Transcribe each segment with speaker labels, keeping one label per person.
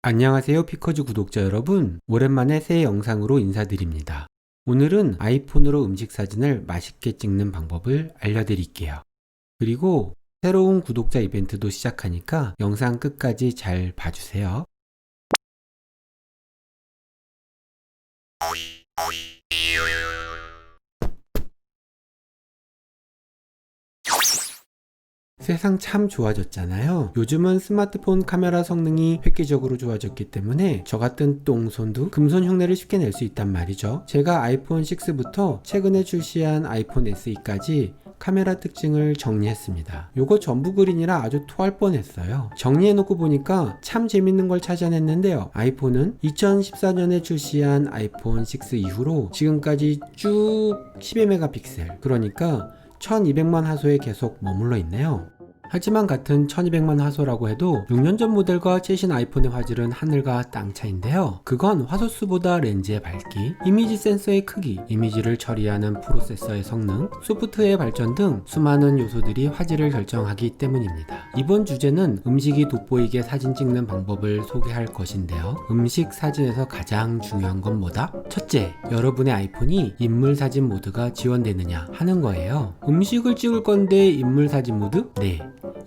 Speaker 1: 안녕하세요, 피커즈 구독자 여러분. 오랜만에 새 영상으로 인사드립니다. 오늘은 아이폰으로 음식 사진을 맛있게 찍는 방법을 알려드릴게요. 그리고 새로운 구독자 이벤트도 시작하니까 영상 끝까지 잘 봐주세요. 세상 참 좋아졌잖아요. 요즘은 스마트폰 카메라 성능이 획기적으로 좋아졌기 때문에 저 같은 똥손도 금손 흉내를 쉽게 낼 수 있단 말이죠. 제가 아이폰 6부터 최근에 출시한 아이폰 SE까지 카메라 특징을 정리했습니다. 요거 전부 그린이라 아주 토할 뻔했어요. 정리해놓고 보니까 참 재밌는 걸 찾아냈는데요. 아이폰은 2014년에 출시한 아이폰 6 이후로 지금까지 쭉 12메가픽셀, 그러니까 1200만 화소에 계속 머물러 있네요. 하지만 같은 1200만 화소라고 해도 6년 전 모델과 최신 아이폰의 화질은 하늘과 땅 차이인데요. 그건 화소수보다 렌즈의 밝기, 이미지 센서의 크기, 이미지를 처리하는 프로세서의 성능, 소프트웨어의 발전 등 수많은 요소들이 화질을 결정하기 때문입니다. 이번 주제는 음식이 돋보이게 사진 찍는 방법을 소개할 것인데요. 음식 사진에서 가장 중요한 건 뭐다? 첫째, 여러분의 아이폰이 인물 사진 모드가 지원되느냐 하는 거예요. 음식을 찍을 건데 인물 사진 모드? 네.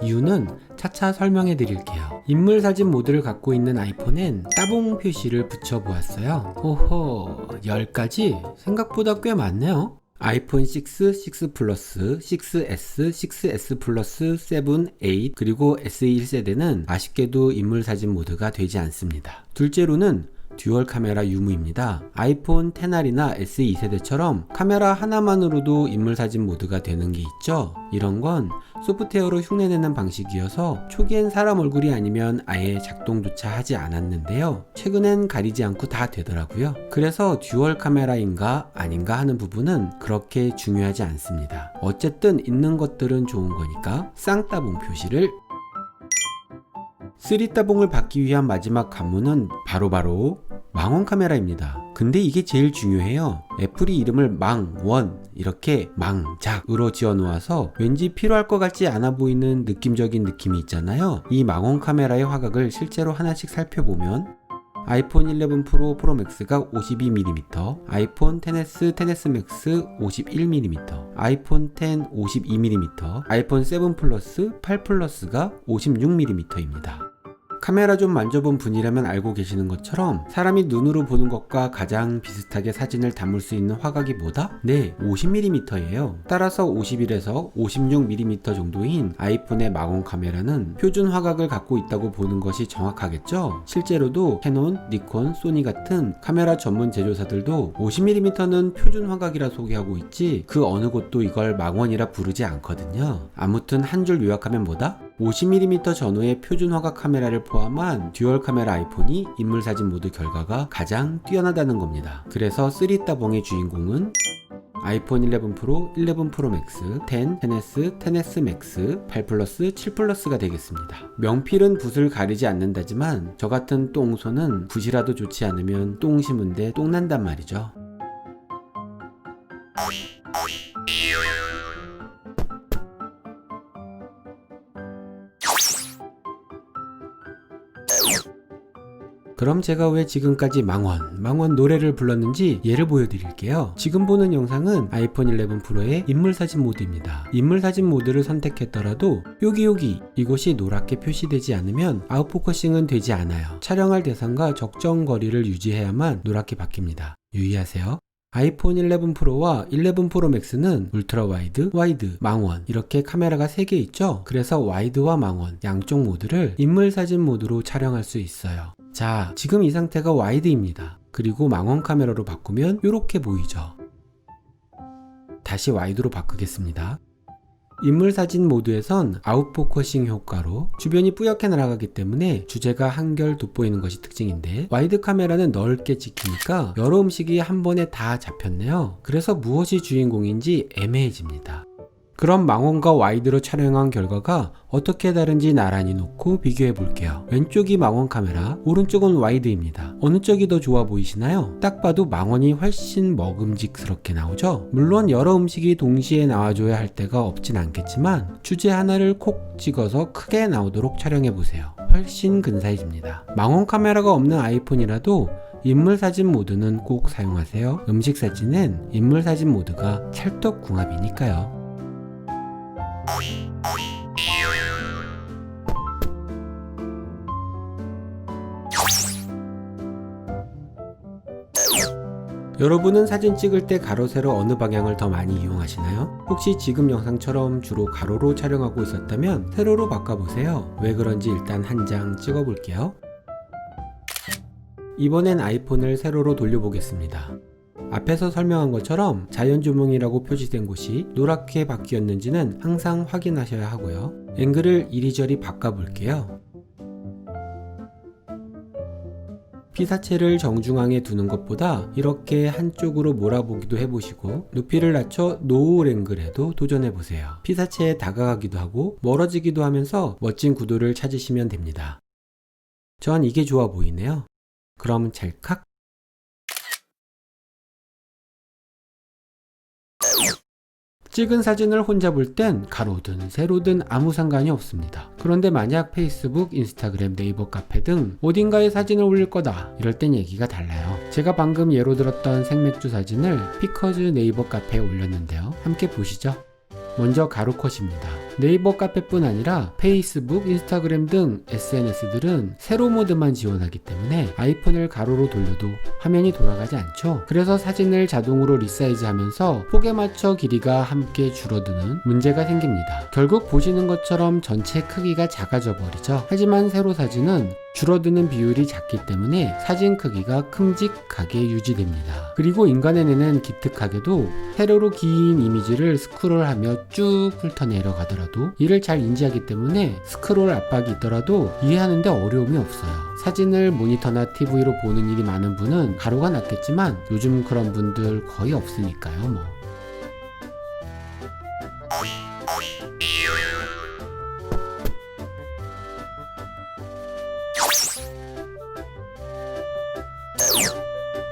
Speaker 1: 이유는 차차 설명해 드릴게요. 인물 사진 모드를 갖고 있는 아이폰엔 따봉 표시를 붙여 보았어요. 오호, 10가지? 생각보다 꽤 많네요. 아이폰 6, 6 플러스, 6S, 6S 플러스, 7, 8 그리고 SE 1세대는 아쉽게도 인물 사진 모드가 되지 않습니다. 둘째로는 듀얼 카메라 유무입니다. 아이폰 XR이나 SE 2세대처럼 카메라 하나만으로도 인물 사진 모드가 되는 게 있죠. 이런 건 소프트웨어로 흉내내는 방식이어서 초기엔 사람 얼굴이 아니면 아예 작동조차 하지 않았는데요. 최근엔 가리지 않고 다 되더라고요. 그래서 듀얼 카메라인가 아닌가 하는 부분은 그렇게 중요하지 않습니다. 어쨌든 있는 것들은 좋은 거니까 쌍따봉 표시를 3따봉을 받기 위한 마지막 관문은 바로 망원 카메라입니다. 근데 이게 제일 중요해요. 애플이 이름을 망원, 이렇게 망작으로 지어 놓아서 왠지 필요할 것 같지 않아 보이는 느낌적인 느낌이 있잖아요. 이 망원 카메라의 화각을 실제로 하나씩 살펴보면 아이폰 11 프로, 프로 맥스가 52mm, 아이폰 XS, XS 맥스 51mm, 아이폰 X 52mm, 아이폰 7 플러스, 8 플러스가 56mm입니다. 카메라 좀 만져본 분이라면 알고 계시는 것처럼 사람이 눈으로 보는 것과 가장 비슷하게 사진을 담을 수 있는 화각이 뭐다? 네, 50mm예요. 따라서 51에서 56mm 정도인 아이폰의 망원 카메라는 표준 화각을 갖고 있다고 보는 것이 정확하겠죠? 실제로도 캐논, 니콘, 소니 같은 카메라 전문 제조사들도 50mm는 표준 화각이라 소개하고 있지 그 어느 곳도 이걸 망원이라 부르지 않거든요. 아무튼 한 줄 요약하면 뭐다? 50mm 전후의 표준 화각 카메라를 포함한 듀얼 카메라 아이폰이 인물 사진 모드 결과가 가장 뛰어나다는 겁니다. 그래서 3따봉의 주인공은 아이폰 11 프로, 11 프로 맥스, 10, XS, XS 맥스, 8 플러스, 7 플러스가 되겠습니다. 명필은 붓을 가리지 않는다지만 저 같은 똥손은 붓이라도 좋지 않으면 똥 심은데 똥 난단 말이죠. 그럼 제가 왜 지금까지 망원 노래를 불렀는지 예를 보여드릴게요. 지금 보는 영상은 아이폰 11 프로의 인물사진 모드입니다. 인물사진 모드를 선택했더라도 여기 이곳이 노랗게 표시되지 않으면 아웃포커싱은 되지 않아요. 촬영할 대상과 적정 거리를 유지해야만 노랗게 바뀝니다. 유의하세요. 아이폰 11 프로와 11 프로 맥스는 울트라 와이드, 망원 이렇게 카메라가 3개 있죠? 그래서 와이드와 망원 양쪽 모드를 인물 사진 모드로 촬영할 수 있어요. 자, 지금 이 상태가 와이드입니다. 그리고 망원 카메라로 바꾸면 이렇게 보이죠? 다시 와이드로 바꾸겠습니다. 인물 사진 모드에선 아웃포커싱 효과로 주변이 뿌옇게 날아가기 때문에 주제가 한결 돋보이는 것이 특징인데 와이드 카메라는 넓게 찍히니까 여러 음식이 한 번에 다 잡혔네요. 그래서 무엇이 주인공인지 애매해집니다. 그럼 망원과 와이드로 촬영한 결과가 어떻게 다른지 나란히 놓고 비교해 볼게요. 왼쪽이 망원 카메라, 오른쪽은 와이드입니다. 어느 쪽이 더 좋아 보이시나요? 딱 봐도 망원이 훨씬 먹음직스럽게 나오죠? 물론 여러 음식이 동시에 나와줘야 할 때가 없진 않겠지만 주제 하나를 콕 찍어서 크게 나오도록 촬영해 보세요. 훨씬 근사해집니다. 망원 카메라가 없는 아이폰이라도 인물사진 모드는 꼭 사용하세요. 음식 사진은 인물사진 모드가 찰떡궁합이니까요. 여러분은 사진 찍을 때 가로, 세로 어느 방향을 더 많이 이용하시나요? 혹시 지금 영상처럼 주로 가로로 촬영하고 있었다면 세로로 바꿔보세요. 왜 그런지 일단 한 장 찍어볼게요. 이번엔 아이폰을 세로로 돌려보겠습니다. 앞에서 설명한 것처럼 자연조명이라고 표시된 곳이 노랗게 바뀌었는지는 항상 확인하셔야 하고요. 앵글을 이리저리 바꿔볼게요. 피사체를 정중앙에 두는 것보다 이렇게 한쪽으로 몰아보기도 해보시고 높이를 낮춰 노을 앵글에도 도전해보세요. 피사체에 다가가기도 하고 멀어지기도 하면서 멋진 구도를 찾으시면 됩니다. 전 이게 좋아 보이네요. 그럼 찰칵. 찍은 사진을 혼자 볼 땐 가로든 세로든 아무 상관이 없습니다. 그런데 만약 페이스북, 인스타그램, 네이버 카페 등 어딘가에 사진을 올릴 거다 이럴 땐 얘기가 달라요. 제가 방금 예로 들었던 생맥주 사진을 피커즈 네이버 카페에 올렸는데요. 함께 보시죠. 먼저 가로 컷입니다. 네이버 카페뿐 아니라 페이스북, 인스타그램 등 SNS들은 세로 모드만 지원하기 때문에 아이폰을 가로로 돌려도 화면이 돌아가지 않죠. 그래서 사진을 자동으로 리사이즈 하면서 폭에 맞춰 길이가 함께 줄어드는 문제가 생깁니다. 결국 보시는 것처럼 전체 크기가 작아져 버리죠. 하지만 세로 사진은 줄어드는 비율이 작기 때문에 사진 크기가 큼직하게 유지됩니다. 그리고 인간의 뇌는 기특하게도 세로로 긴 이미지를 스크롤하며 쭉 훑어내려 가더라도 이를 잘 인지하기 때문에 스크롤 압박이 있더라도 이해하는데 어려움이 없어요. 사진을 모니터나 TV로 보는 일이 많은 분은 가로가 낫겠지만 요즘 그런 분들 거의 없으니까요 뭐.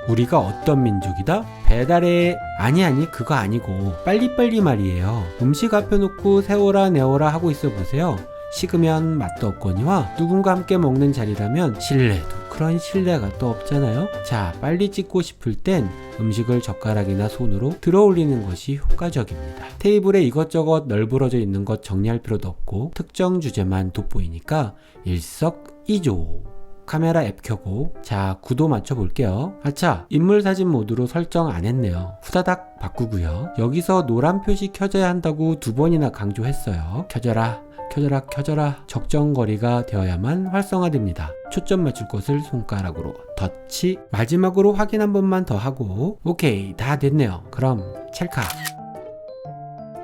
Speaker 1: 우리가 어떤 민족이다? 배달에 아니 그거 아니고 빨리빨리 말이에요. 음식 앞에 놓고 세워라 내워라 하고 있어 보세요. 식으면 맛도 없거니와 누군가 함께 먹는 자리라면 신뢰도 그런 신뢰가 또 없잖아요. 자, 빨리 찍고 싶을 땐 음식을 젓가락이나 손으로 들어 올리는 것이 효과적입니다. 테이블에 이것저것 널브러져 있는 것 정리할 필요도 없고 특정 주제만 돋보이니까 일석이조. 카메라 앱 켜고 자 구도 맞춰 볼게요. 아차, 인물사진 모드로 설정 안 했네요. 후다닥 바꾸고요. 여기서 노란 표시 켜져야 한다고 2번이나 강조했어요. 켜져라 켜져라 켜져라. 적정 거리가 되어야만 활성화됩니다. 초점 맞출 것을 손가락으로 터치. 마지막으로 확인 한 번만 더 하고 오케이, 다 됐네요. 그럼 찰칵.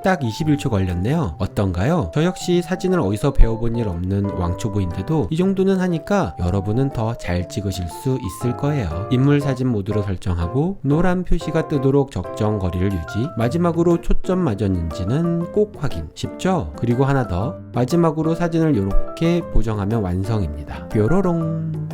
Speaker 1: 딱 21초 걸렸네요. 어떤가요? 저 역시 사진을 어디서 배워본 일 없는 왕초보인데도 이 정도는 하니까 여러분은 더 잘 찍으실 수 있을 거예요. 인물 사진 모드로 설정하고 노란 표시가 뜨도록 적정 거리를 유지. 마지막으로 초점 맞았는지는 꼭 확인. 쉽죠? 그리고 하나 더. 마지막으로 사진을 이렇게 보정하면 완성입니다. 뾰로롱.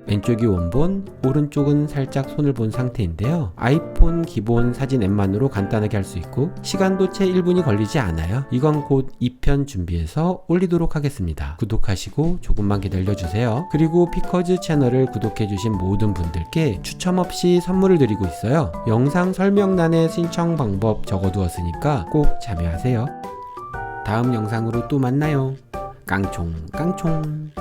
Speaker 1: 왼쪽이 원본, 오른쪽은 살짝 손을 본 상태인데요. 아이폰 기본 사진 앱만으로 간단하게 할 수 있고 시간도 채 1분이 걸리지 않아요. 이건 곧 2편 준비해서 올리도록 하겠습니다. 구독하시고 조금만 기다려주세요. 그리고 피커즈 채널을 구독해주신 모든 분들께 추첨 없이 선물을 드리고 있어요. 영상 설명란에 신청 방법 적어두었으니까 꼭 참여하세요. 다음 영상으로 또 만나요. 깡총 깡총.